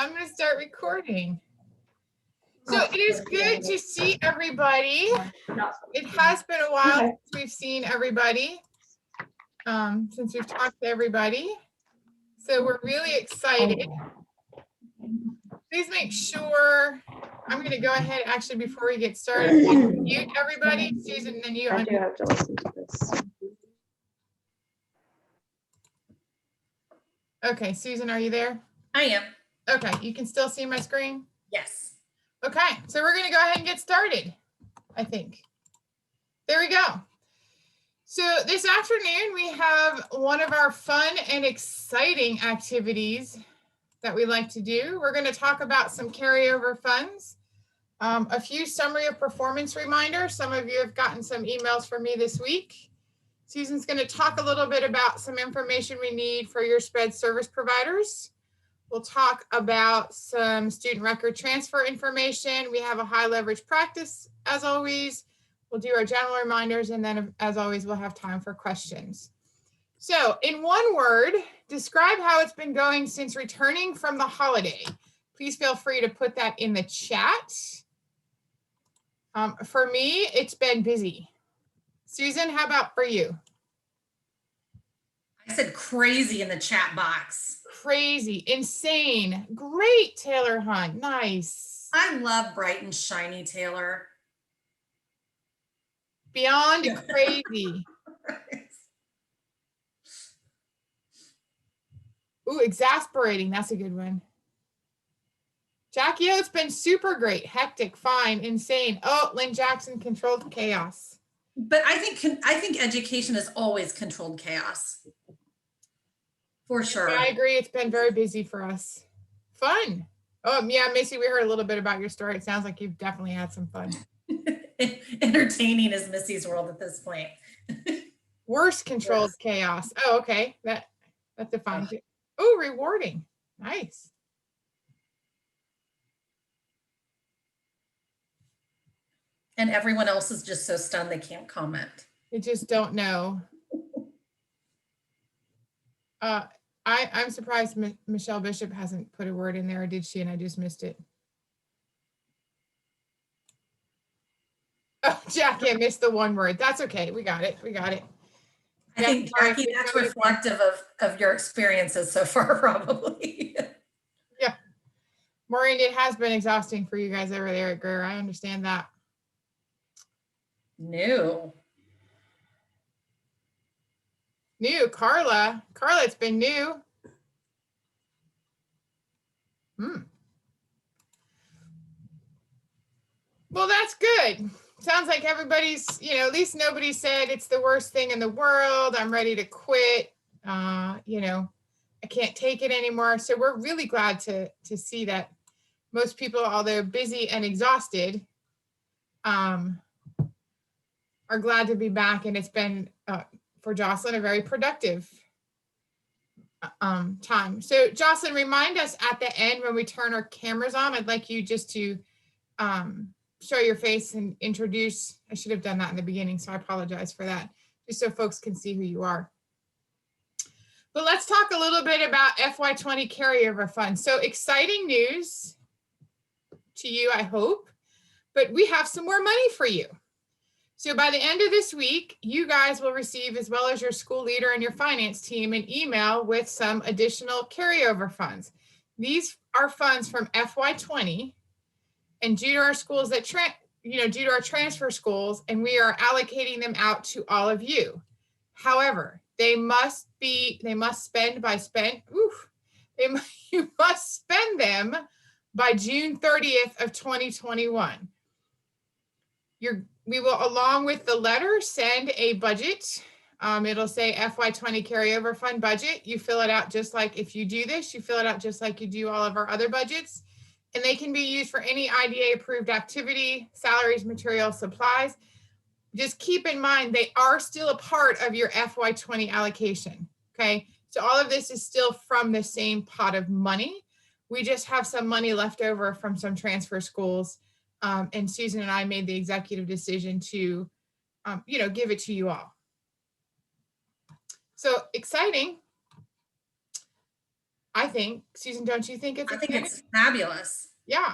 I'm going to start recording. So it is good to see everybody. It has been a while since we've seen everybody, since we've talked to everybody. So we're really excited. Please make sure, I'm going to go ahead actually before we get started, mute everybody. Susan, then you. I do have to listen to this. Okay, Susan, are you there? I am. Okay, you can still see my screen? Yes. Okay, so we're going to go ahead and get started, I think. There we go. So this afternoon, we have one of our fun and exciting activities that we like to do. We're going to talk about some carryover funds, a few summary of performance reminders. Some of you have gotten some emails from me this week. Susan's going to talk a little bit about some information we need for your SPED service providers. We'll talk about some student record transfer information. We have a high leverage practice, as always. We'll do our general reminders, and then as always, we'll have time for questions. So in one word, describe how it's been going since returning from the holiday. Please feel free to put that in the chat. For me, it's been busy. Susan, how about for you? I said crazy in the chat box. Crazy, insane, great, Taylor Hunt, nice. I love bright and shiny Taylor. Beyond crazy. Ooh, exasperating, that's a good one. Jackie, it's been super great, hectic, fine, insane. Oh, Lynn Jackson, controlled chaos. But I think education is always controlled chaos. For sure. I agree, it's been very busy for us. Fun. Oh yeah, Missy, we heard a little bit about your story. It sounds like you've definitely had some fun. Entertaining is Missy's world at this point. Worst controlled chaos. Oh, okay, that defines it. Oh, rewarding, nice. And everyone else is just so stunned they can't comment. They just don't know. I'm surprised Michelle Bishop hasn't put a word in there, or did she, and I just missed it? Oh, Jackie, I missed the one word. That's okay. We got it. We got it. I think, Jackie, that's reflective of your experiences so far, probably. Yeah. Maureen, it has been exhausting for you guys over there at Greer. I understand that. New, Carla, it's been new. Well, that's good. Sounds like everybody's, at least nobody said it's the worst thing in the world. I'm ready to quit. I can't take it anymore. So we're really glad to see that most people, although busy and exhausted, are glad to be back. And it's been, for Jocelyn, a very productive time. So Jocelyn, remind us at the end when we turn our cameras on, I'd like you just to show your face and introduce. I should have done that in the beginning, so I apologize for that, just so folks can see who you are. But let's talk a little bit about FY20 carryover funds. So exciting news to you, I hope, but we have some more money for you. So by the end of this week, you guys will receive, as well as your school leader and your finance team, an email with some additional carryover funds. These are funds from FY20, and due to our schools that, due to our transfer schools, and we are allocating them out to all of you. However, you must spend them by June 30th of 2021. We will, along with the letter, send a budget. It'll say FY20 carryover fund budget. You fill it out just like, if you do this, you fill it out just like you do all of our other budgets. And they can be used for any IDA approved activity, salaries, materials, supplies. Just keep in mind, they are still a part of your FY20 allocation, okay? So all of this is still from the same pot of money. We just have some money left over from some transfer schools. And Susan and I made the executive decision to, give it to you all. So exciting. I think. Susan, don't you think it's I think exciting? it's fabulous. Yeah.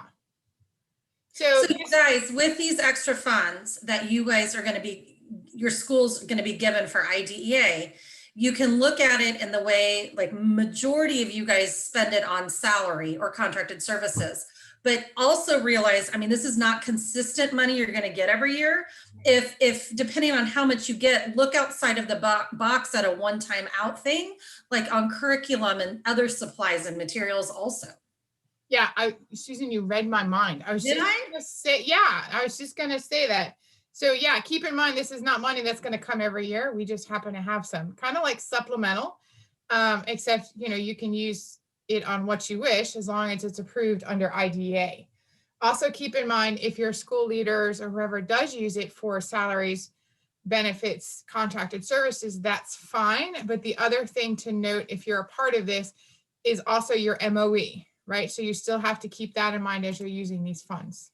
So, So you guys, with these extra funds that you guys are gonna be, your school's gonna be given for IDEA, you can look at it in the way, like, majority of you guys spend it on salary or contracted services. But also realize, I mean, this is not consistent money you're gonna get every year. If depending on how much you get, look outside of the box at a one-time out thing, like on curriculum and other supplies and materials also. yeah, Susan, you read my mind. I was Did just I? gonna say, yeah, I was just gonna say that. So yeah, keep in mind, this is not money that's gonna come every year. We just happen to have some, kind of like supplemental. Except, you can use it on what you wish as long as it's approved under IDEA. Also keep in mind, if your school leaders or whoever does use it for salaries, benefits, contracted services, that's fine. But the other thing to note, if you're a part of this, is also your MOE, right? So you still have to keep that in mind as you're using these funds.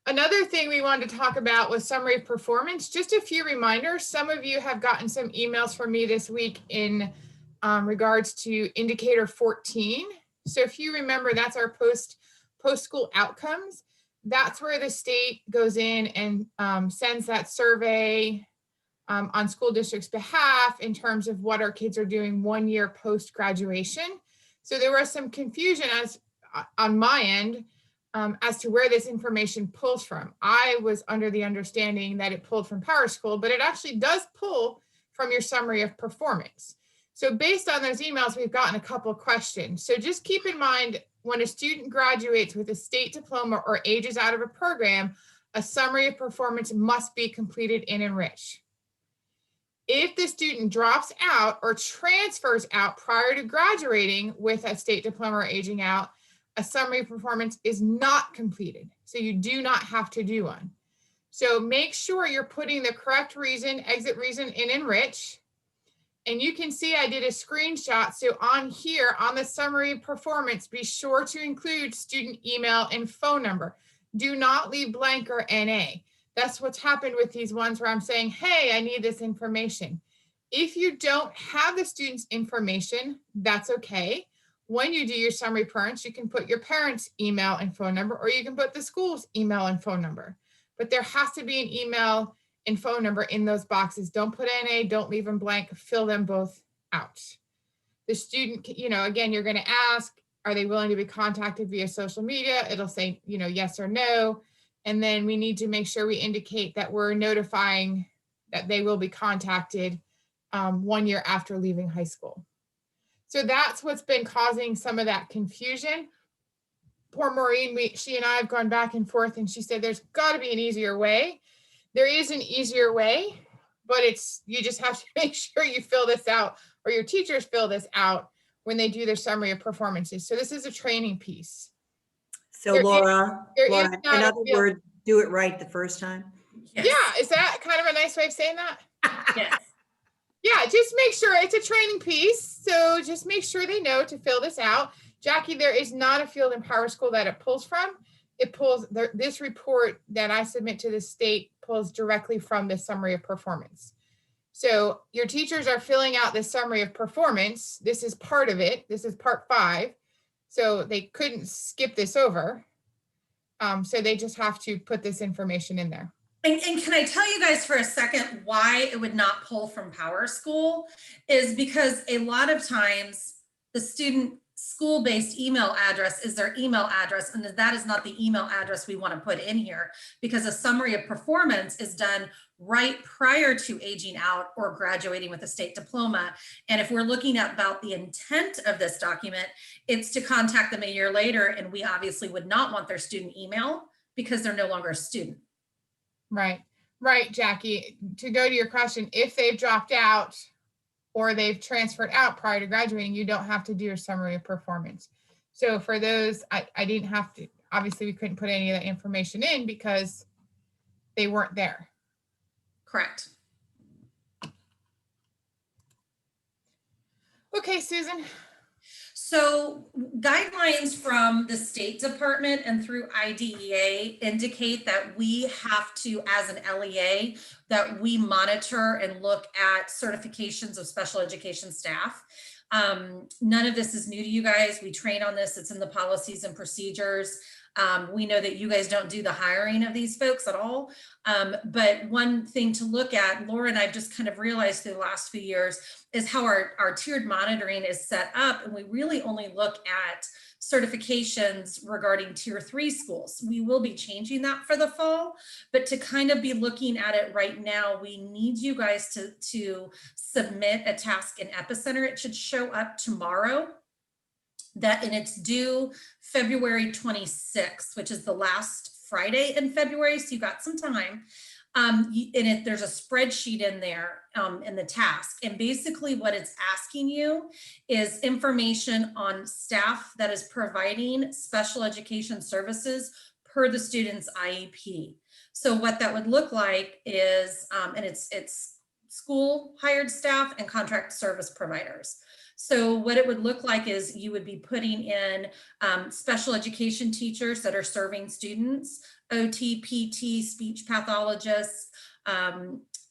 Another thing we wanted to talk about was summary of performance. Just a few reminders. Some of you have gotten some emails from me this week in regards to indicator 14. So if you remember, that's our post-school outcomes. That's where the state goes in and sends that survey on school district's behalf in terms of what our kids are doing 1 year post-graduation. So there was some confusion on my end as to where this information pulls from. I was under the understanding that it pulled from PowerSchool, but it actually does pull from your summary of performance. So based on those emails, we've gotten a couple of questions. So just keep in mind, when a student graduates with a state diploma or ages out of a program, a summary of performance must be completed in Enrich. If the student drops out or transfers out prior to graduating with a state diploma or aging out, a summary of performance is not completed. So you do not have to do one. So make sure you're putting the correct reason, exit reason in Enrich. And you can see I did a screenshot. So on here, on the summary of performance, be sure to include student email and phone number. Do not leave blank or NA. That's what's happened with these ones where I'm saying, hey, I need this information. If you don't have the student's information, that's okay. When you do your summary parents, you can put your parents' email and phone number, or you can put the school's email and phone number. But there has to be an email and phone number in those boxes. Don't put NA, don't leave them blank, fill them both out. The student, again, you're going to ask, are they willing to be contacted via social media? It'll say, yes or no. And then we need to make sure we indicate that we're notifying that they will be contacted 1 year after leaving high school. So that's what's been causing some of that confusion. Poor Maureen, she and I have gone back and forth, and she said there's got to be an easier way. There is an easier way, but you just have to make sure you fill this out, or your teachers fill this out when they do their summary of performances. So this is a training piece. So Laura, in other field. words, do it right the first time. Yes. Yeah, is that kind of a nice way of saying that? Yes. Yeah, just make sure it's a training piece. So just make sure they know to fill this out. Jackie, there is not a field in PowerSchool that it pulls from. It pulls, this report that I submit to the state pulls directly from the summary of performance. So your teachers are filling out the summary of performance. This is part of it. This is part 5. So they couldn't skip this over. So they just have to put this information in there. And can I tell you guys for a second why it would not pull from PowerSchool is because a lot of times the student school-based email address is their email address, and that is not the email address we want to put in here, because a summary of performance is done right prior to aging out or graduating with a state diploma. And if we're looking at about the intent of this document, it's to contact them a year later, and we obviously would not want their student email because they're no longer a student. Right, Jackie. To go to your question, if they've dropped out or they've transferred out prior to graduating, you don't have to do a summary of performance. So for those, I didn't have to, obviously we couldn't put any of that information in because they weren't there. Correct. Okay, Susan. So guidelines from the State Department and through IDEA indicate that we have to, as an LEA, that we monitor and look at certifications of special education staff. None of this is new to you guys. We train on this. It's in the policies and procedures. We know that you guys don't do the hiring of these folks at all. But one thing to look at, Laura and I've just kind of realized through the last few years, is how our tiered monitoring is set up. And we really only look at certifications regarding tier 3 schools. We will be changing that for the fall, but to kind of be looking at it right now, we need you guys to submit a task in Epicenter. It should show up tomorrow. And it's due February 26th, which is the last Friday in February. So you got some time. There's a spreadsheet in there in the task. And basically what it's asking you is information on staff that is providing special education services per the student's IEP. So what that would look like is, and it's school hired staff and contract service providers. So what it would look like is you would be putting in special education teachers that are serving students, OT, PT, speech pathologists,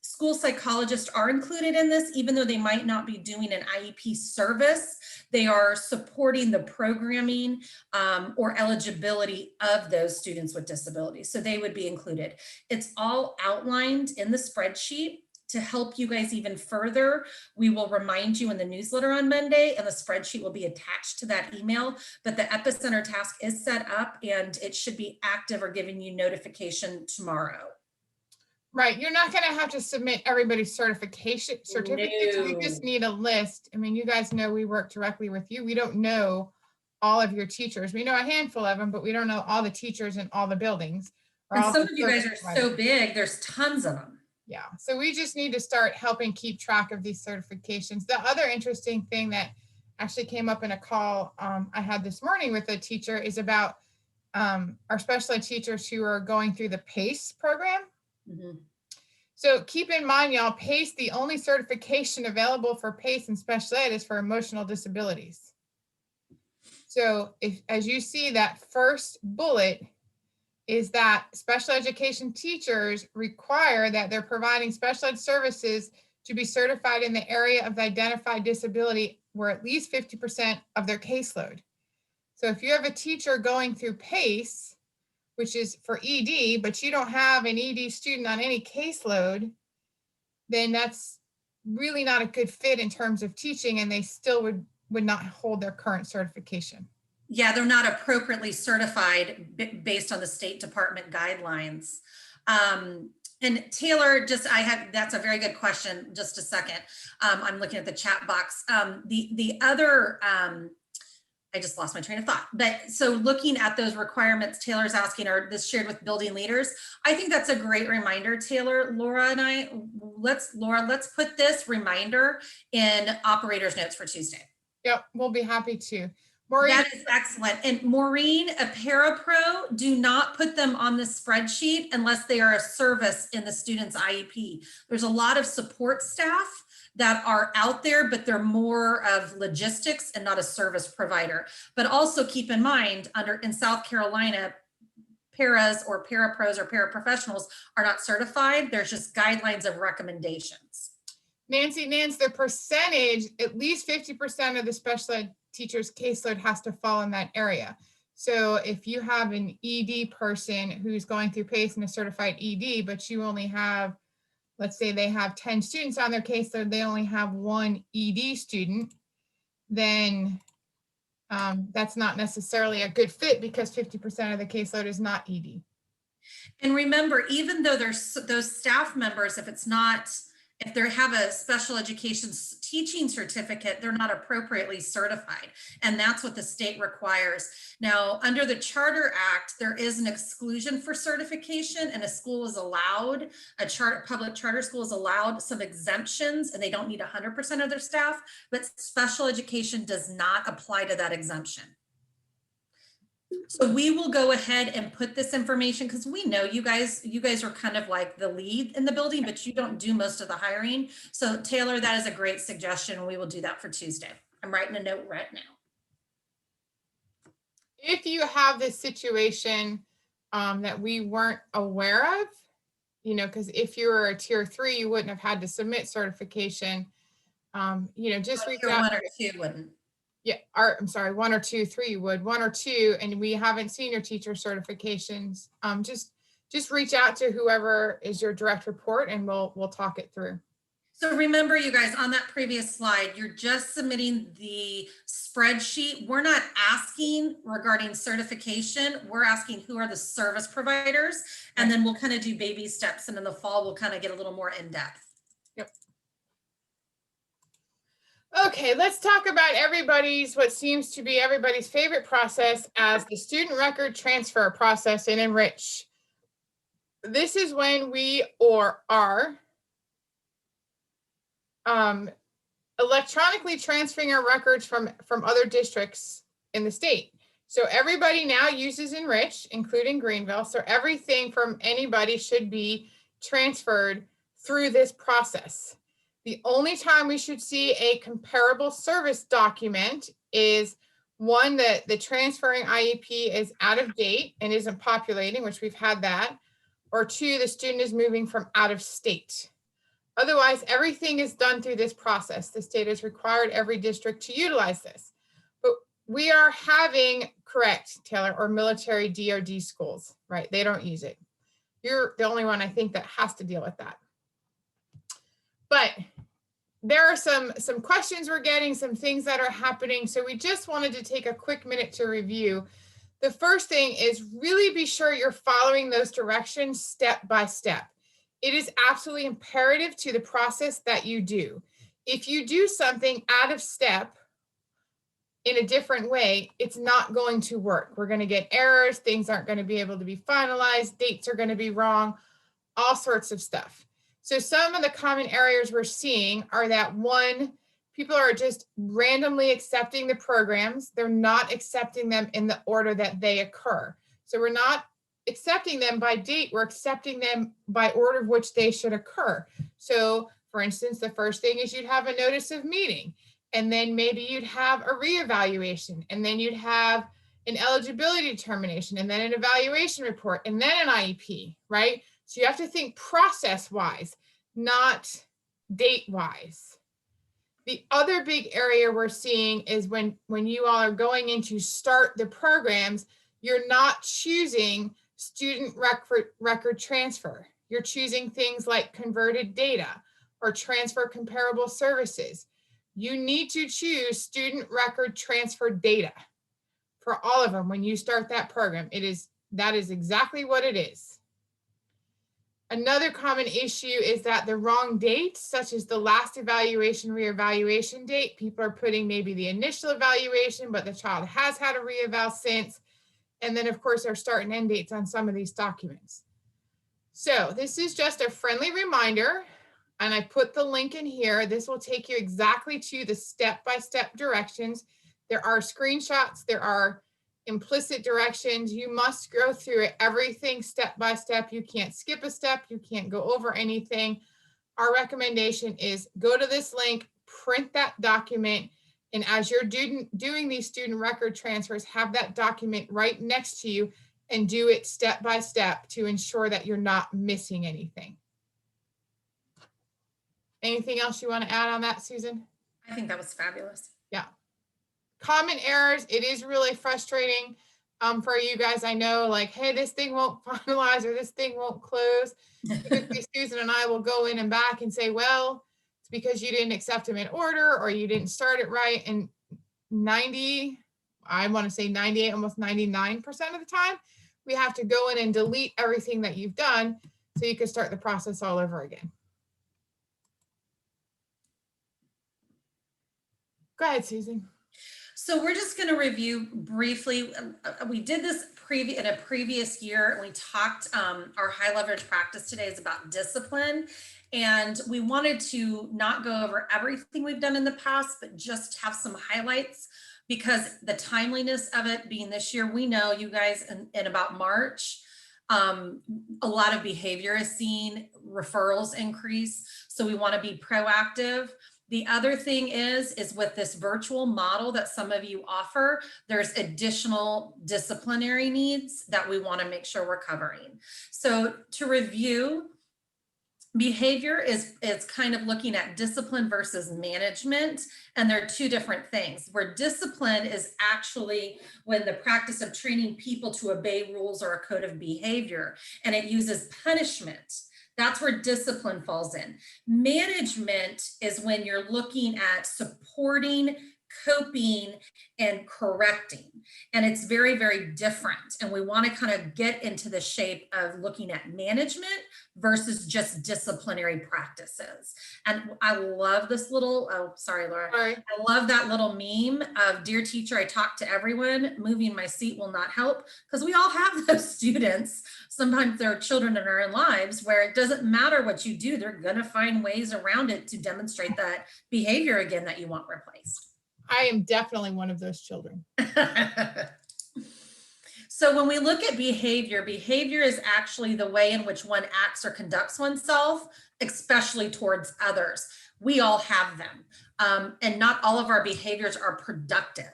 school psychologists are included in this, even though they might not be doing an IEP service. They are supporting the programming or eligibility of those students with disabilities. So they would be included. It's all outlined in the spreadsheet. To help you guys even further, we will remind you in the newsletter on Monday, and the spreadsheet will be attached to that email. But the Epicenter task is set up and it should be active or giving you notification tomorrow. Right. You're not going to have to submit everybody's certificates. No. We just need a list. I mean, you guys know we work directly with you. We don't know all of your teachers. We know a handful of them, but we don't know all the teachers in all the buildings. And some of you guys are so big, there's tons of them. Yeah, so we just need to start helping keep track of these certifications. The other interesting thing that actually came up in a call I had this morning with a teacher is about our special ed teachers who are going through the PACE program. Mm-hmm. So keep in mind, y'all, PACE, the only certification available for PACE and special ed is for emotional disabilities. So as you see, that first bullet is that special education teachers require that they're providing special ed services to be certified in the area of the identified disability where at least 50% of their caseload. So if you have a teacher going through PACE, which is for ED, but you don't have an ED student on any caseload, then that's really not a good fit in terms of teaching, and they still would not hold their current certification. Yeah, they're not appropriately certified based on the State Department guidelines. And Taylor, that's a very good question. Just a second. I'm looking at the chat box. The other, I just lost my train of thought. But so looking at those requirements, Taylor's asking, are this shared with building leaders? I think that's a great reminder, Taylor. Laura and I, let's put this reminder in operators notes for Tuesday. Yep, we'll be happy to. Maureen. That is excellent. And Maureen, a parapro, do not put them on the spreadsheet unless they are a service in the student's IEP. There's a lot of support staff that are out there, but they're more of logistics and not a service provider. But also keep in mind, in South Carolina, paras or parapros or paraprofessionals are not certified. There's just guidelines of recommendations. Nance, the percentage, at least 50% of the special ed teacher's caseload has to fall in that area. So if you have an ED person who's going through PACE and a certified ED, but you only have, let's say they have 10 students on their caseload, they only have one ED student, then that's not necessarily a good fit because 50% of the caseload is not ED. And remember, even though there's those staff members, if they have a special education teaching certificate, they're not appropriately certified. And that's what the state requires. Now, under the Charter Act, there is an exclusion for certification, and a school is allowed, public charter school is allowed some exemptions, and they don't need 100% of their staff, but special education does not apply to that exemption. So we will go ahead and put this information, because we know you guys are kind of like the lead in the building, but you don't do most of the hiring. So Taylor, that is a great suggestion. We will do that for Tuesday. I'm writing a note right now. If you have this situation that we weren't aware of, because if you were a tier 3, you wouldn't have had to submit certification. Just So reach if you're out. 1 or 2 wouldn't. Yeah, or I'm sorry, 1 or 2, 3 would, 1 or 2, and we haven't seen your teacher certifications. Just reach out to whoever is your direct report and we'll talk it through. So remember, you guys, on that previous slide, you're just submitting the spreadsheet. We're not asking regarding certification. We're asking who are the service providers, and then we'll kind of do baby steps. And in the fall, we'll kind of get a little more in depth. Yep. Okay, let's talk about what seems to be everybody's favorite process as the student record transfer process in Enrich. This is when we are electronically transferring our records from other districts in the state. So everybody now uses Enrich, including Greenville. So everything from anybody should be transferred through this process. The only time we should see a comparable service document is one, that the transferring IEP is out of date and isn't populating, which we've had that, or 2, the student is moving from out of state. Otherwise, everything is done through this process. The state has required every district to utilize this. But we are having, correct, Taylor, or military DoD schools, right? They don't use it. You're the only one I think that has to deal with that. But there are some questions we're getting, some things that are happening. So we just wanted to take a quick minute to review. The first thing is really be sure you're following those directions step by step. It is absolutely imperative to the process that you do. If you do something out of step in a different way, it's not going to work. We're going to get errors. Things aren't going to be able to be finalized. Dates are going to be wrong, all sorts of stuff. So some of the common errors we're seeing are that 1, people are just randomly accepting the programs. They're not accepting them in the order that they occur. So we're not accepting them by date, we're accepting them by order of which they should occur. So for instance, the first thing is you'd have a notice of meeting, and then maybe you'd have a reevaluation, and then you'd have an eligibility determination, and then an evaluation report, and then an IEP, right? So you have to think process-wise, not date-wise. The other big area we're seeing is when you all are going in to start the programs, you're not choosing student record transfer. You're choosing things like converted data or transfer comparable services. You need to choose student record transfer data for all of them when you start that program. That is exactly what it is. Another common issue is that the wrong dates, such as the last evaluation, reevaluation date, people are putting maybe the initial evaluation, but the child has had a reeval since. And then of course our start and end dates on some of these documents. So this is just a friendly reminder, and I put the link in here. This will take you exactly to the step-by-step directions. There are screenshots, there are implicit directions. You must go through it, everything step by step. You can't skip a step, you can't go over anything. Our recommendation is go to this link, print that document, and as you're doing these student record transfers, have that document right next to you and do it step by step to ensure that you're not missing anything. Anything else you want to add on that, Susan? I think that was fabulous. Yeah. Common errors, it is really frustrating for you guys. I know, like, hey, this thing won't finalize or this thing won't close. Typically, Susan and I will go in and back and say, well, it's because you didn't accept them in order or you didn't start it right. And 98, almost 99% of the time, we have to go in and delete everything that you've done so you can start the process all over again. Go ahead, Susan. So we're just going to review briefly. We did this in a previous year, and we talked, our high leverage practice today is about discipline. And we wanted to not go over everything we've done in the past, but just have some highlights, because the timeliness of it being this year, we know you guys in about March, a lot of behavior is seen, referrals increase. So we want to be proactive. The other thing is with this virtual model that some of you offer, there's additional disciplinary needs that we want to make sure we're covering. So to review, Behavior is kind of looking at discipline versus management, and they're two different things. Where discipline is actually when the practice of training people to obey rules or a code of behavior, and it uses punishment. That's where discipline falls in. Management is when you're looking at supporting, coping, and correcting. And it's very, very different. And we want to kind of get into the shape of looking at management versus just disciplinary practices. And I love this little, oh, sorry, Laura. Sorry. I love that little meme of dear teacher, I talk to everyone, moving my seat will not help, because we all have those students. Sometimes there are children in our lives where it doesn't matter what you do, they're gonna find ways around it to demonstrate that behavior again that you want replaced. I am definitely one of those children. So when we look at behavior, behavior is actually the way in which one acts or conducts oneself, especially towards others. We all have them, and not all of our behaviors are productive.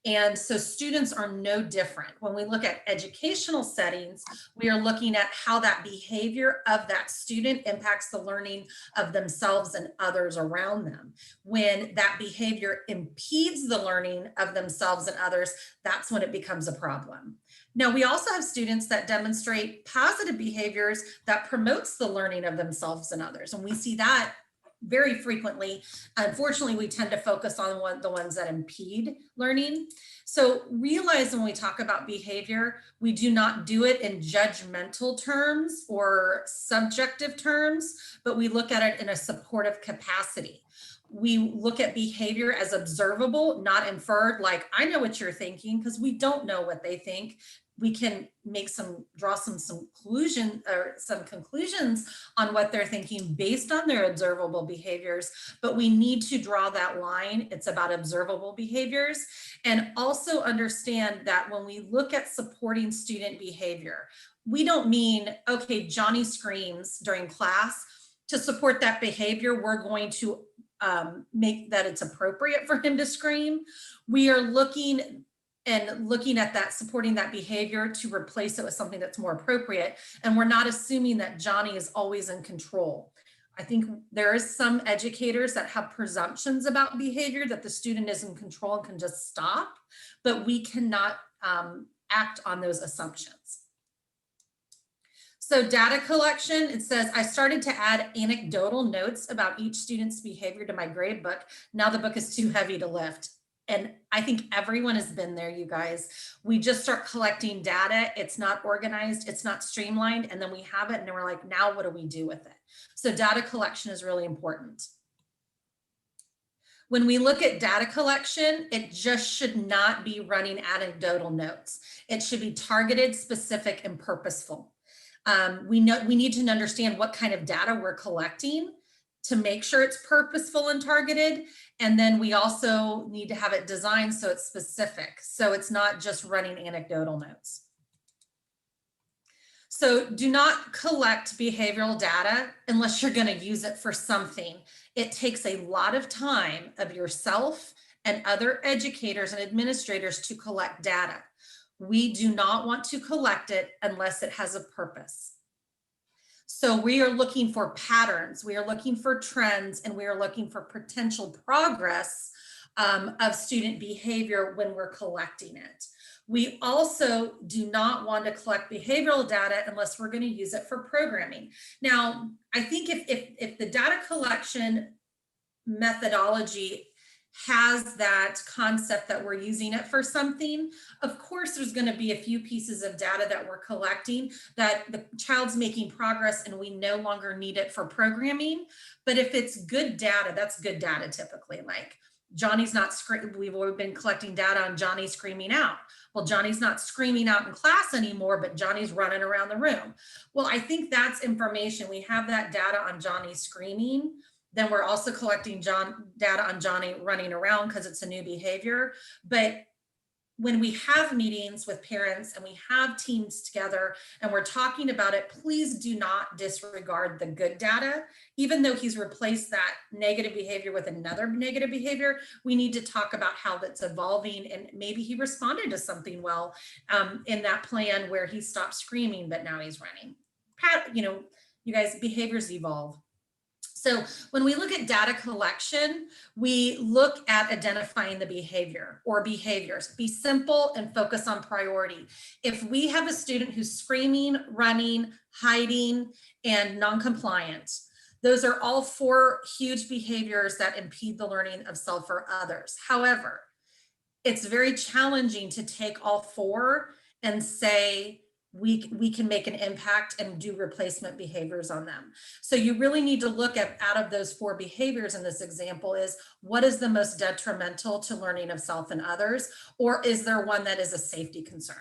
And so students are no different. When we look at educational settings, we are looking at how that behavior of that student impacts the learning of themselves and others around them. When that behavior impedes the learning of themselves and others, that's when it becomes a problem. Now, we also have students that demonstrate positive behaviors that promotes the learning of themselves and others. And we see that very frequently. Unfortunately, we tend to focus on the ones that impede learning. So realize when we talk about behavior, we do not do it in judgmental terms or subjective terms, but we look at it in a supportive capacity. We look at behavior as observable, not inferred, like I know what you're thinking, because we don't know what they think. We can draw some conclusions on what they're thinking based on their observable behaviors, but we need to draw that line. It's about observable behaviors, and also understand that when we look at supporting student behavior, we don't mean, okay, Johnny screams during class. To support that behavior, we're going to make that it's appropriate for him to scream. We are looking at that, supporting that behavior to replace it with something that's more appropriate. And we're not assuming that Johnny is always in control. I think there is some educators that have presumptions about behavior, that the student is in control and can just stop, but we cannot act on those assumptions. So data collection, it says, I started to add anecdotal notes about each student's behavior to my grade book. Now the book is too heavy to lift. And I think everyone has been there, you guys. We just start collecting data. It's not organized, it's not streamlined. And then we have it and then we're like, now what do we do with it? So data collection is really important. When we look at data collection, it just should not be running anecdotal notes. It should be targeted, specific, and purposeful. We need to understand what kind of data we're collecting to make sure it's purposeful and targeted. And then we also need to have it designed so it's specific. So it's not just running anecdotal notes. So do not collect behavioral data unless you're going to use it for something. It takes a lot of time of yourself and other educators and administrators to collect data. We do not want to collect it unless it has a purpose. So we are looking for patterns, we are looking for trends, and we are looking for potential progress of student behavior when we're collecting it. We also do not want to collect behavioral data unless we're going to use it for programming. Now, I think if the data collection methodology has that concept that we're using it for something, of course there's going to be a few pieces of data that we're collecting that the child's making progress and we no longer need it for programming. But if it's good data, that's good data typically. Like Johnny's not screaming, we've always been collecting data on Johnny screaming out. Well, Johnny's not screaming out in class anymore, but Johnny's running around the room. Well, I think that's information. We have that data on Johnny screaming. Then we're also collecting data on Johnny running around because it's a new behavior. But when we have meetings with parents and we have teams together and we're talking about it, please do not disregard the good data. Even though he's replaced that negative behavior with another negative behavior, we need to talk about how that's evolving, and maybe he responded to something well in that plan where he stopped screaming, but now he's running. You guys, behaviors evolve. So when we look at data collection, we look at identifying the behavior or behaviors. Be simple and focus on priority. If we have a student who's screaming, running, hiding, and non-compliant, those are all 4 huge behaviors that impede the learning of self or others. However, it's very challenging to take all 4 and say, we can make an impact and do replacement behaviors on them. So you really need to look at, out of those 4 behaviors in this example, is what is the most detrimental to learning of self and others, or is there one that is a safety concern?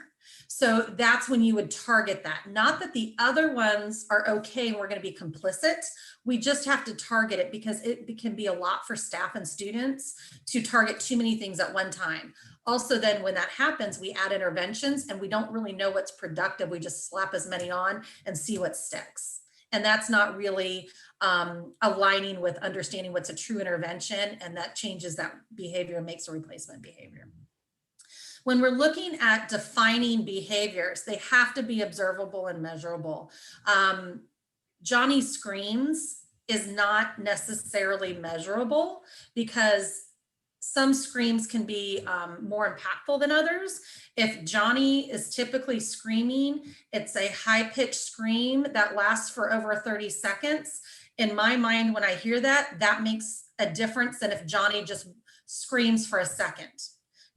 So that's when you would target that. Not that the other ones are okay and we're going to be complicit. We just have to target it because it can be a lot for staff and students to target too many things at one time. Also, then when that happens, we add interventions and we don't really know what's productive. We just slap as many on and see what sticks. And that's not really aligning with understanding what's a true intervention, and that changes that behavior and makes a replacement behavior. When we're looking at defining behaviors, they have to be observable and measurable. Johnny screams is not necessarily measurable because some screams can be more impactful than others. If Johnny is typically screaming, it's a high-pitched scream that lasts for over 30 seconds. In my mind, when I hear that, that makes a difference than if Johnny just screams for a second.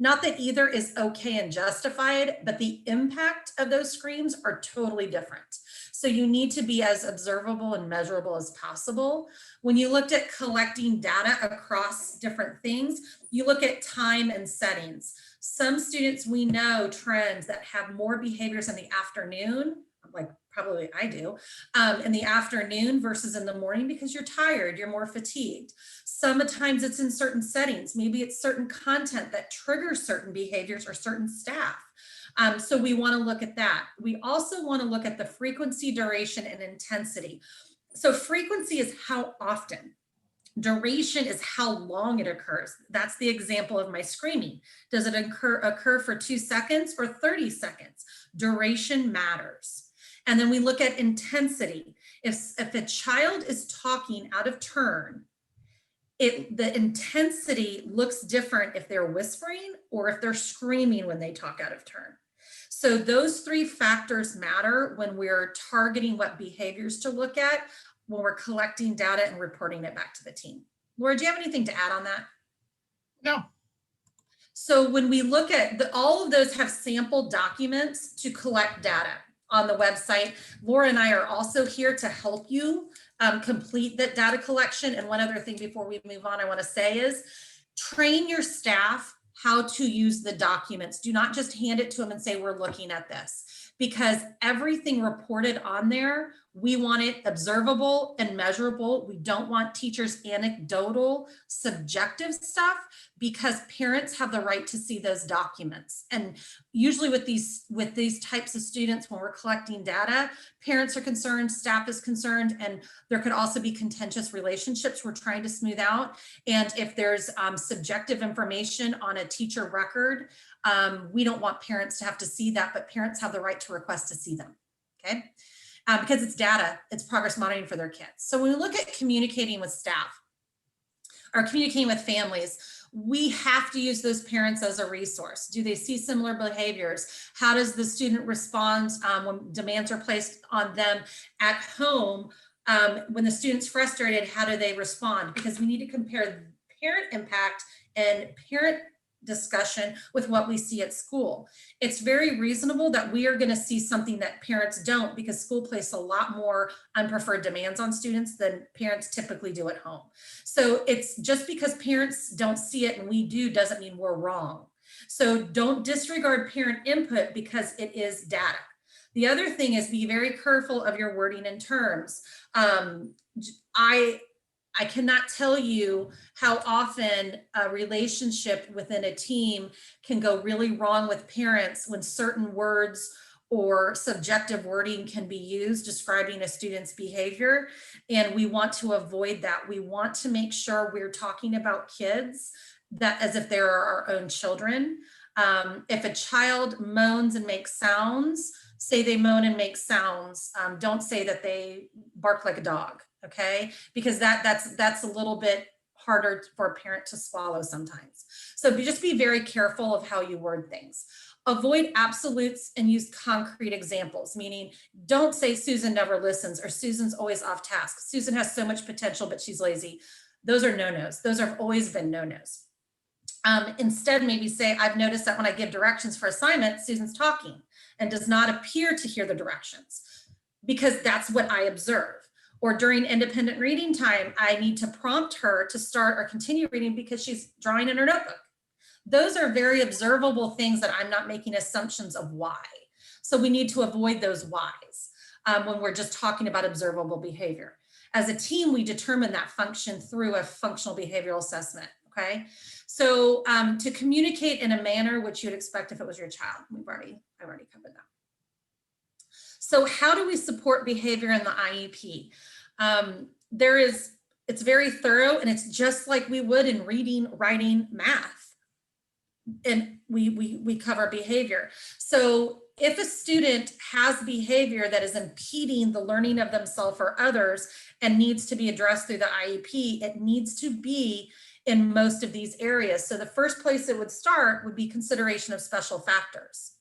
Not that either is okay and justified, but the impact of those screams are totally different. So you need to be as observable and measurable as possible. When you looked at collecting data across different things, you look at time and settings. Some students, we know trends that have more behaviors in the afternoon, like probably I do, in the afternoon versus in the morning because you're tired, you're more fatigued. Sometimes it's in certain settings. Maybe it's certain content that triggers certain behaviors or certain staff. So we want to look at that. We also want to look at the frequency, duration, and intensity. So frequency is how often. Duration is how long it occurs. That's the example of my screaming. Does it occur for 2 seconds or 30 seconds? Duration matters. And then we look at intensity. If a child is talking out of turn, the intensity looks different if they're whispering or if they're screaming when they talk out of turn. So those 3 factors matter when we're targeting what behaviors to look at when we're collecting data and reporting it back to the team. Laura, do you have anything to add on that? No. So when we look at all of those have sample documents to collect data on the website. Laura and I are also here to help you complete that data collection. And one other thing before we move on, I want to say is train your staff how to use the documents. Do not just hand it to them and say, we're looking at this, because everything reported on there, we want it observable and measurable. We don't want teachers' anecdotal, subjective stuff, because parents have the right to see those documents. And usually with these types of students, when we're collecting data, parents are concerned, staff is concerned, and there could also be contentious relationships we're trying to smooth out. And if there's subjective information on a teacher record, we don't want parents to have to see that, but parents have the right to request to see them, okay? Because it's data, it's progress monitoring for their kids. So when we look at communicating with staff or communicating with families, we have to use those parents as a resource. Do they see similar behaviors? How does the student respond when demands are placed on them at home? When the student's frustrated, how do they respond? Because we need to compare parent impact and parent discussion with what we see at school. It's very reasonable that we are going to see something that parents don't, because school places a lot more unpreferred demands on students than parents typically do at home. So it's just because parents don't see it and we do doesn't mean we're wrong. So don't disregard parent input because it is data. The other thing is be very careful of your wording and terms. I cannot tell you how often a relationship within a team can go really wrong with parents when certain words or subjective wording can be used describing a student's behavior. And we want to avoid that. We want to make sure we're talking about kids that as if they're our own children. If a child moans and makes sounds, say they moan and make sounds. Don't say that they bark like a dog, okay? Because that's a little bit harder for a parent to swallow sometimes. So just be very careful of how you word things. Avoid absolutes and use concrete examples, meaning don't say Susan never listens or Susan's always off task. Susan has so much potential, but she's lazy. Those are no-nos. Those have always been no-nos. Instead, maybe say, I've noticed that when I give directions for assignments, Susan's talking and does not appear to hear the directions because that's what I observe. Or during independent reading time, I need to prompt her to start or continue reading because she's drawing in her notebook. Those are very observable things that I'm not making assumptions of why. So we need to avoid those whys when we're just talking about observable behavior. As a team, we determine that function through a functional behavioral assessment, okay? So to communicate in a manner which you'd expect if it was your child. I've already covered that. So how do we support behavior in the IEP? It's very thorough, and it's just like we would in reading, writing, math. And we cover behavior. So if a student has behavior that is impeding the learning of themselves or others and needs to be addressed through the IEP, it needs to be in most of these areas. So the first place it would start would be consideration of special factors.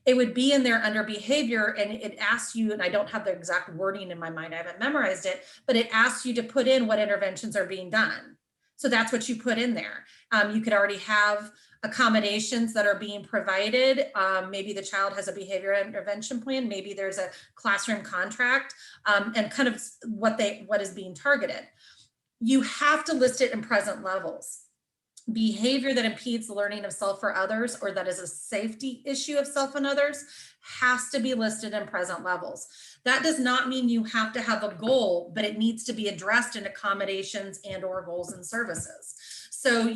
It would be in there under behavior, and it asks you, and I don't have the exact wording in my mind, I haven't memorized it, but it asks you to put in what interventions are being done. So that's what you put in there. You could already have accommodations that are being provided. Maybe the child has a behavior intervention plan. Maybe there's a classroom contract, and kind of what is being targeted. You have to list it in present levels. Behavior that impedes the learning of self or others, or that is a safety issue of self and others, has to be listed in present levels. That does not mean you have to have a goal, but it needs to be addressed in accommodations and or goals and services. So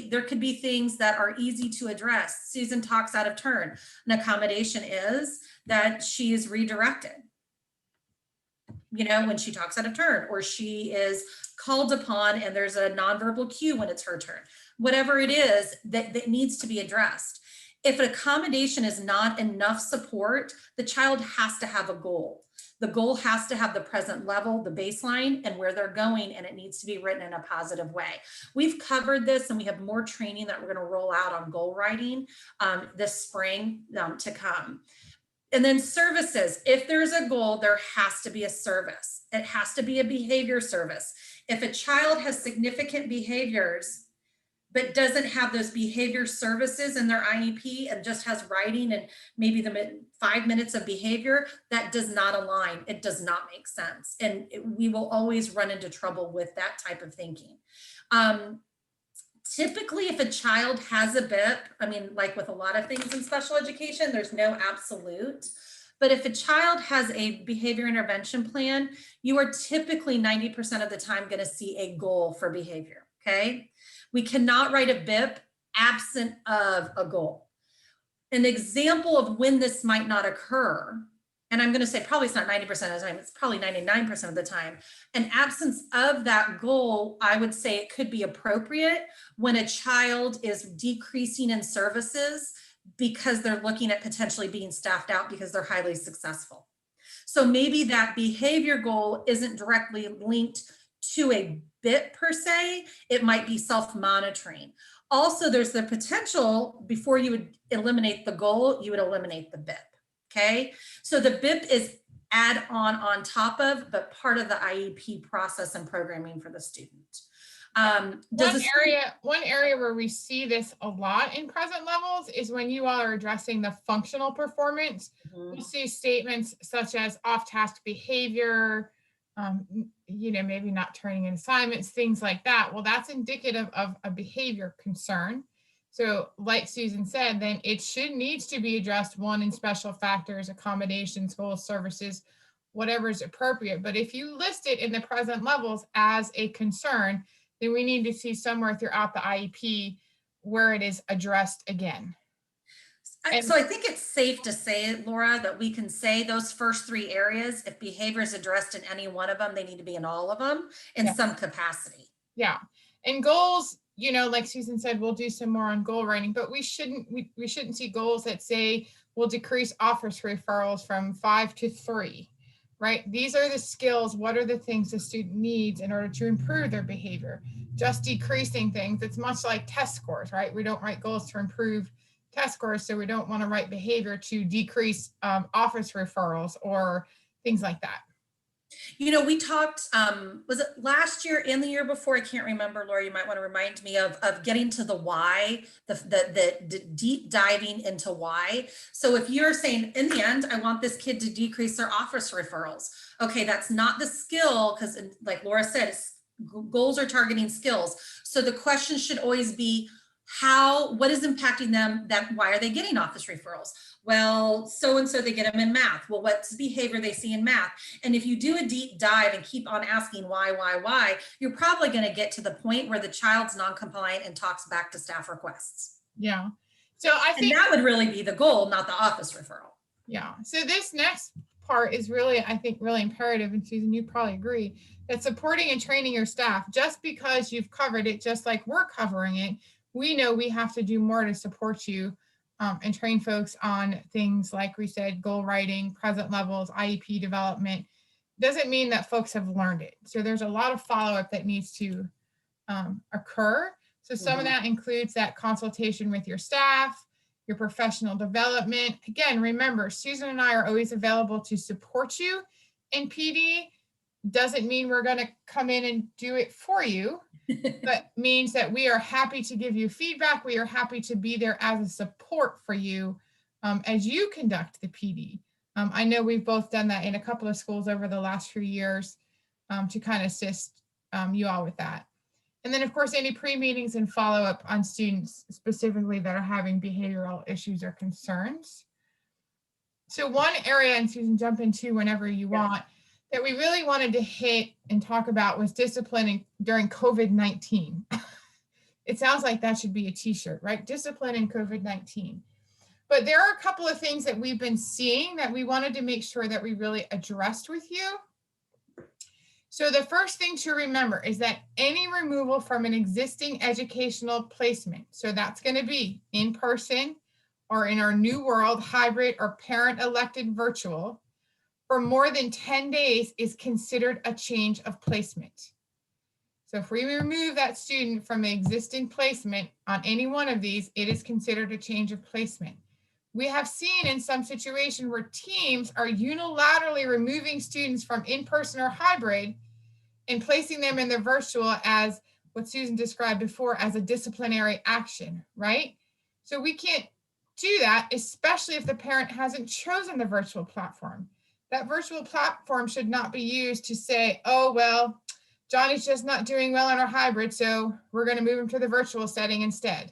there could be things that are easy to address. Susan talks out of turn. An accommodation is that she is redirected, when she talks out of turn, or she is called upon and there's a nonverbal cue when it's her turn. Whatever it is that needs to be addressed. If an accommodation is not enough support, the child has to have a goal. The goal has to have the present level, the baseline, and where they're going, and it needs to be written in a positive way. We've covered this, and we have more training that we're going to roll out on goal writing this spring to come. And then services. If there's a goal, there has to be a service. It has to be a behavior service. If a child has significant behaviors but doesn't have those behavior services in their IEP and just has writing and maybe the 5 minutes of behavior, that does not align. It does not make sense. And we will always run into trouble with that type of thinking. Typically, if a child has a BIP, like with a lot of things in special education, there's no absolute. But if a child has a behavior intervention plan, you are typically 90% of the time going to see a goal for behavior, okay? We cannot write a BIP absent of a goal. An example of when this might not occur, and I'm going to say probably it's not 90% of the time, it's probably 99% of the time. An absence of that goal, I would say it could be appropriate when a child is decreasing in services because they're looking at potentially being staffed out because they're highly successful. So maybe that behavior goal isn't directly linked to a BIP per se, it might be self-monitoring. Also, there's the potential, before you would eliminate the goal, you would eliminate the BIP, okay? So the BIP is add on top of, but part of the IEP process and programming for the student. One area where we see this a lot in present levels is when you all are addressing the functional performance. We see statements such as off-task behavior, maybe not turning in assignments, things like that. Well, that's indicative of a behavior concern. So like Susan said, then it needs to be addressed, one, in special factors, accommodations, goals, services, whatever is appropriate. But if you list it in the present levels as a concern, then we need to see somewhere throughout the IEP where it is addressed again. So I think it's safe to say, Laura, that we can say those first 3 areas, if behavior is addressed in any one of them, they need to be in all of them in some capacity. Yeah. And goals, like Susan said, we'll do some more on goal writing, but we shouldn't see goals that say will decrease office referrals from 5 to 3, right? These are the skills. What are the things the student needs in order to improve their behavior? Just decreasing things, it's much like test scores, right? We don't write goals to improve test scores, so we don't want to write behavior to decrease office referrals or things like that. You know, we talked, was it last year and the year before? I can't remember, Laura, you might want to remind me of getting to the why, the deep diving into why. So if you're saying in the end, I want this kid to decrease their office referrals. Okay, that's not the skill, because like Laura said, goals are targeting skills. So the question should always be, what is impacting them? Why are they getting office referrals? Well, so-and-so they get them in math. Well, what's the behavior they see in math? And if you do a deep dive and keep on asking why, you're probably going to get to the point where the child's non-compliant and talks back to staff requests. Yeah. So I think that would really be the goal, not the office referral. Yeah. So this next part is really, I think, really imperative. And Susan, you probably agree that supporting and training your staff, just because you've covered it, just like we're covering it, we know we have to do more to support you and train folks on things like we said, goal writing, present levels, IEP development. Doesn't mean that folks have learned it. So there's a lot of follow-up that needs to occur. So some of that includes that consultation with your staff, your professional development. Again, remember, Susan and I are always available to support you in PD. Doesn't mean we're going to come in and do it for you, but means that we are happy to give you feedback. We are happy to be there as a support for you as you conduct the PD. I know we've both done that in a couple of schools over the last few years to kind of assist you all with that. And then, of course, any pre-meetings and follow-up on students specifically that are having behavioral issues or concerns. So one area, and Susan, jump into whenever you want, that we really wanted to hit and talk about was disciplining during COVID-19. It sounds like that should be a t-shirt, right? Discipline in COVID-19. But there are a couple of things that we've been seeing that we wanted to make sure that we really addressed with you. So the first thing to remember is that any removal from an existing educational placement, so that's going to be in person or in our new world, hybrid or parent elected virtual, for more than 10 days is considered a change of placement. So if we remove that student from the existing placement on any one of these, it is considered a change of placement. We have seen in some situations where teams are unilaterally removing students from in-person or hybrid and placing them in the virtual as what Susan described before as a disciplinary action, right? So we can't do that, especially if the parent hasn't chosen the virtual platform. That virtual platform should not be used to say, oh, well, Johnny's just not doing well in our hybrid, so we're going to move him to the virtual setting instead.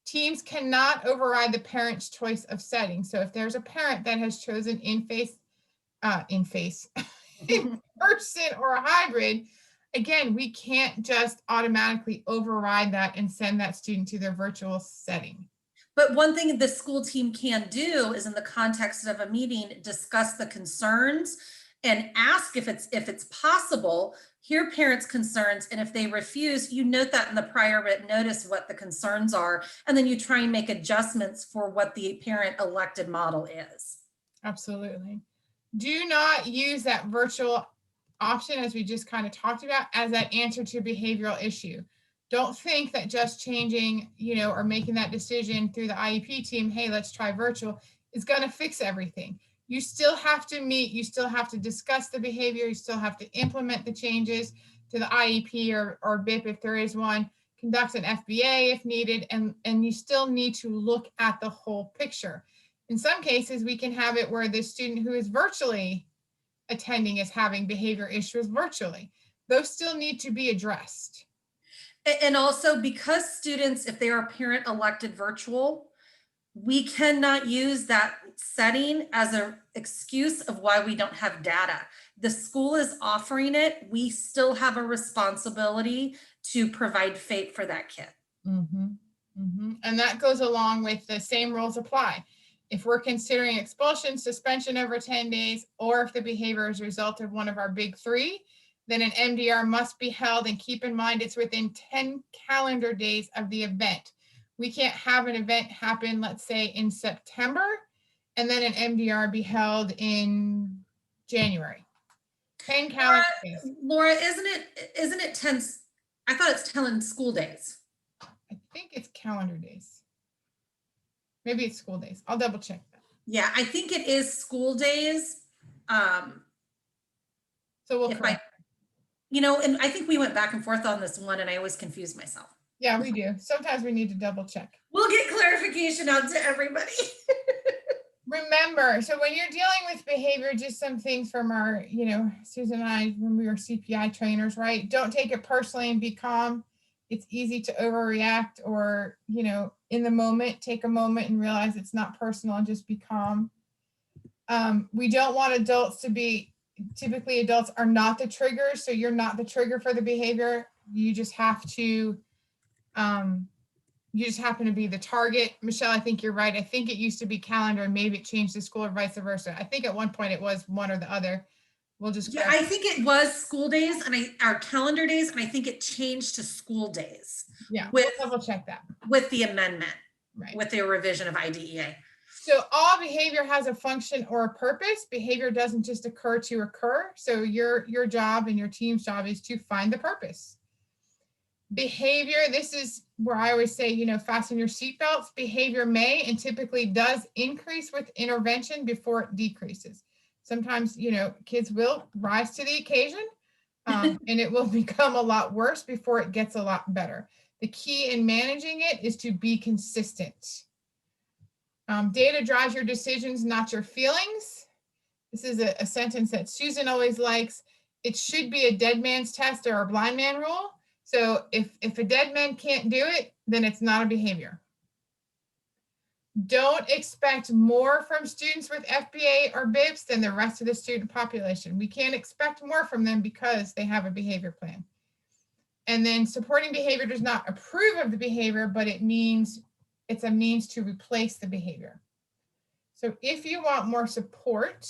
Teams cannot override the parent's choice of setting. So if there's a parent that has chosen in person or a hybrid, again, we can't just automatically override that and send that student to their virtual setting. But one thing the school team can do is in the context of a meeting, discuss the concerns and ask if it's possible, hear parents' concerns. And if they refuse, you note that in the prior written notice what the concerns are, and then you try and make adjustments for what the parent elected model is. Absolutely. Do not use that virtual option, as we just kind of talked about, as that answer to behavioral issue. Don't think that just changing, or making that decision through the IEP team, hey, let's try virtual, is going to fix everything. You still have to meet, you still have to discuss the behavior, you still have to implement the changes to the IEP or BIP if there is one, conduct an FBA if needed, and you still need to look at the whole picture. In some cases, we can have it where the student who is virtually attending is having behavior issues virtually. Those still need to be addressed. And also, because students, if they are parent elected virtual, we cannot use that setting as an excuse of why we don't have data. The school is offering it. We still have a responsibility to provide FAPE for that kid. And that goes along with the same rules apply. If we're considering expulsion, suspension over 10 days, or if the behavior is a result of one of our big three, then an MDR must be held, and keep in mind it's within 10 calendar days of the event. We can't have an event happen, let's say in September, and then an MDR be held in January. 10 calendar days. Laura, isn't it 10? I thought it's 10 school days. I think it's calendar days. Maybe it's school days. I'll double check that. Yeah, I think it is school days. So we'll If correct. and I think we went back and forth on this one and I always confused myself. Yeah, we do. Sometimes we need to double check. We'll get clarification out to everybody. Remember, so when you're dealing with behavior, just some things from our, Susan and I, when we were CPI trainers, right? Don't take it personally and be calm. It's easy to overreact or, in the moment, take a moment and realize it's not personal and just be calm. We don't want adults to be, typically adults are not the trigger. So you're not the trigger for the behavior. You just have to, you just happen to be the target. Michelle, I think you're right. I think it used to be calendar and maybe it changed to school or vice versa. I think at one point it was one or the other. We'll just. Yeah, I think it was school days and our calendar days, and I think it changed to school days. Yeah, we'll double check that. With the amendment, right. With the revision of IDEA. So all behavior has a function or a purpose. Behavior doesn't just occur to occur. So your job and your team's job is to find the purpose. Behavior, this is where I always say, fasten your seatbelts. Behavior may and typically does increase with intervention before it decreases. Sometimes, kids will rise to the occasion and it will become a lot worse before it gets a lot better. The key in managing it is to be consistent. Data drives your decisions, not your feelings. This is a sentence that Susan always likes. It should be a dead man's test or a blind man rule. So if a dead man can't do it, then it's not a behavior. Don't expect more from students with FBA or BIPS than the rest of the student population. We can't expect more from them because they have a behavior plan. And then supporting behavior does not approve of the behavior, but it's a means to replace the behavior. So if you want more support,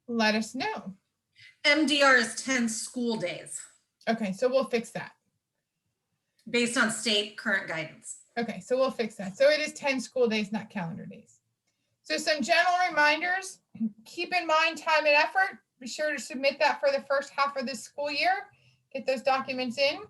let us know. MDR is 10 school days. Okay, so we'll fix that. Based on state current guidance. Okay, so we'll fix that. So it is 10 school days, not calendar days. So some general reminders, keep in mind time and effort. Be sure to submit that for the first half of this school year. Get those documents in.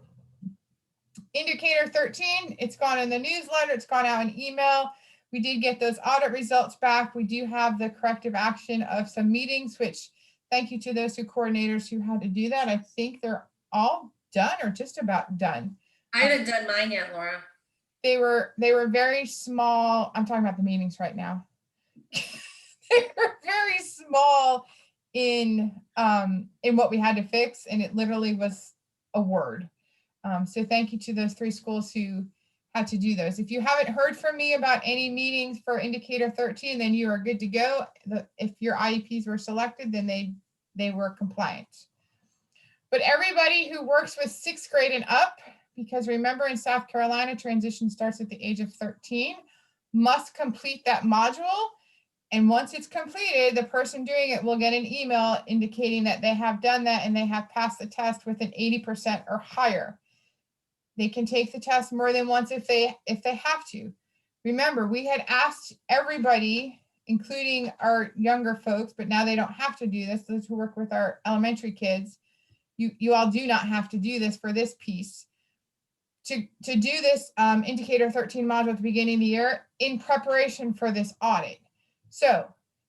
Indicator 13, it's gone in the newsletter, it's gone out in email. We did get those audit results back. We do have the corrective action of some meetings, which thank you to those two coordinators who had to do that. I think they're all done or just about done. I haven't done mine yet, Laura. They were very small. I'm talking about the meetings right now. They were very small in what we had to fix, and it literally was a word. So thank you to those 3 schools who had to do those. If you haven't heard from me about any meetings for Indicator 13, then you are good to go. If your IEPs were selected, then they were compliant. But everybody who works with 6th grade and up, because remember in South Carolina, transition starts at the age of 13, must complete that module. And once it's completed, the person doing it will get an email indicating that they have done that and they have passed the test with an 80% or higher. They can take the test more than once if they have to. Remember, we had asked everybody, including our younger folks, but now they don't have to do this. Those who work with our elementary kids, you all do not have to do this for this piece. To do this Indicator 13 module at the beginning of the year in preparation for this audit. So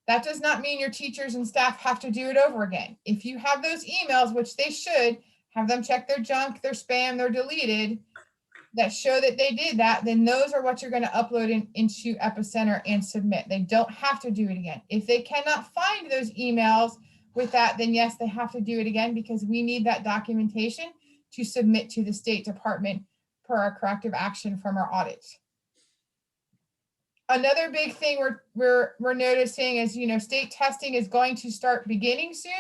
that does not mean your teachers and staff have to do it over again. If you have those emails, which they should, have them check their junk, their spam, their deleted, that show that they did that, then those are what you're going to upload into Epicenter and submit. They don't have to do it again. If they cannot find those emails with that, then yes, they have to do it again because we need that documentation to submit to the State Department per our corrective action from our audit. Another big thing we're noticing is, state testing is going to start beginning soon.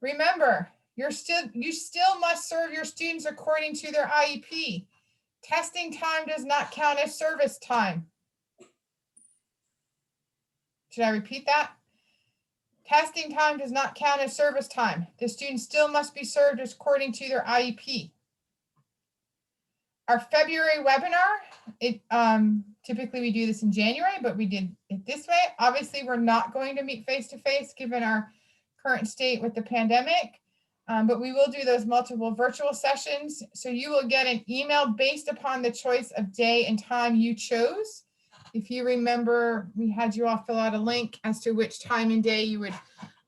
Remember, you still must serve your students according to their IEP. Testing time does not count as service time. Should I repeat that? Testing time does not count as service time. The students still must be served according to their IEP. Our February webinar, typically we do this in January, but we did it this way. Obviously, we're not going to meet face-to-face given our current state with the pandemic, but we will do those multiple virtual sessions. So you will get an email based upon the choice of day and time you chose. If you remember, we had you all fill out a link as to which time and day you would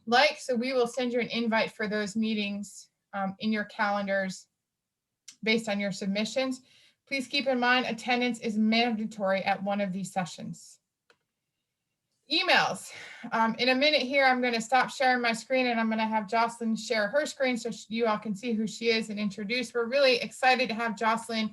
like. So we will send you an invite for those meetings in your calendars based on your submissions. Please keep in mind, attendance is mandatory at one of these sessions. Emails. In a minute here, I'm going to stop sharing my screen and I'm going to have Jocelyn share her screen so you all can see who she is and introduce. We're really excited to have Jocelyn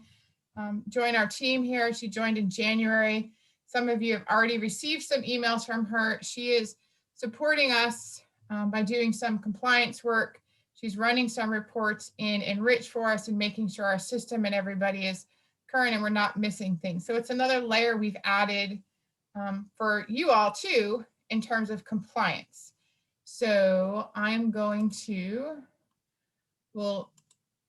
join our team here. She joined in January. Some of you have already received some emails from her. She is supporting us by doing some compliance work. She's running some reports in Enrich for us and making sure our system and everybody is current and we're not missing things. So it's another layer we've added for you all too in terms of compliance. So I'm going to, well,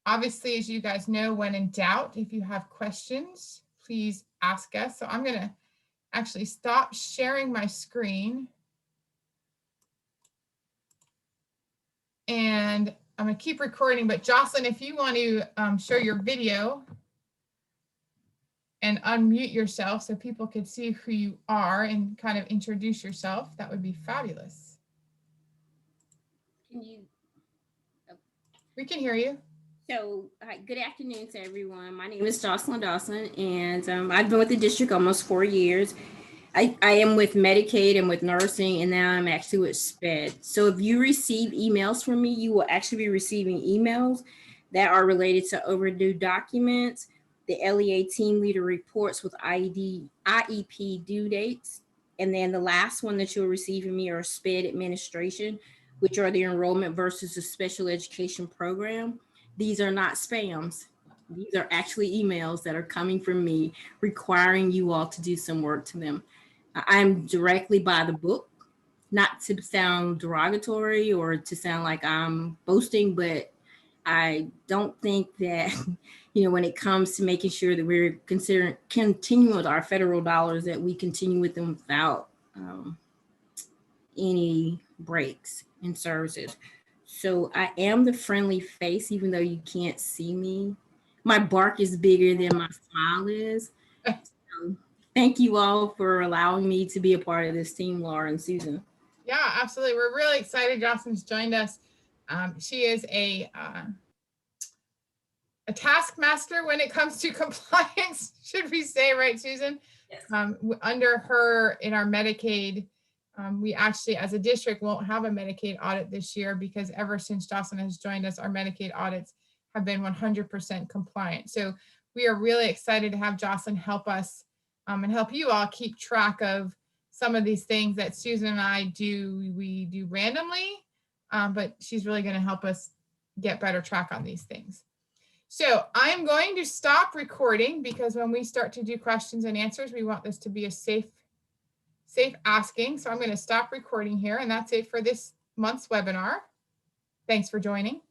obviously, as you guys know, when in doubt, if you have questions, please ask us. So I'm going to actually stop sharing my screen. And I'm going to keep recording, but Jocelyn, if you want to show your video and unmute yourself so people could see who you are and kind of introduce yourself, that would be fabulous. Can you? We can hear you. So, good afternoon to everyone. My name is Jocelyn Dawson, and I've been with the district almost 4 years. I am with Medicaid and with nursing, and now I'm actually with SPED. So if you receive emails from me, you will actually be receiving emails that are related to overdue documents, the LEA team leader reports with IEP due dates, and then the last one that you'll receive from me are SPED administration, which are the enrollment versus the special education program. These are not spams. These are actually emails that are coming from me requiring you all to do some work to them. I'm directly by the book, not to sound derogatory or to sound like I'm boasting, but I don't think that, when it comes to making sure that we're continuing with our federal dollars, that we continue with them without any breaks in services. So I am the friendly face, even though you can't see me. My bark is bigger than my smile is. So thank you all for allowing me to be a part of this team, Laura and Susan. Yeah, absolutely. We're really excited Jocelyn's joined us. She is a taskmaster when it comes to compliance, should we say, right, Susan? Yes. Under her in our Medicaid, we actually, as a district, won't have a Medicaid audit this year because ever since Jocelyn has joined us, our Medicaid audits have been 100% compliant. So we are really excited to have Jocelyn help us and help you all keep track of some of these things that Susan and I do. We do randomly, but she's really going to help us get better track on these things. So I'm going to stop recording because when we start to do questions and answers, we want this to be a safe asking. So I'm going to stop recording here, and that's it for this month's webinar. Thanks for joining.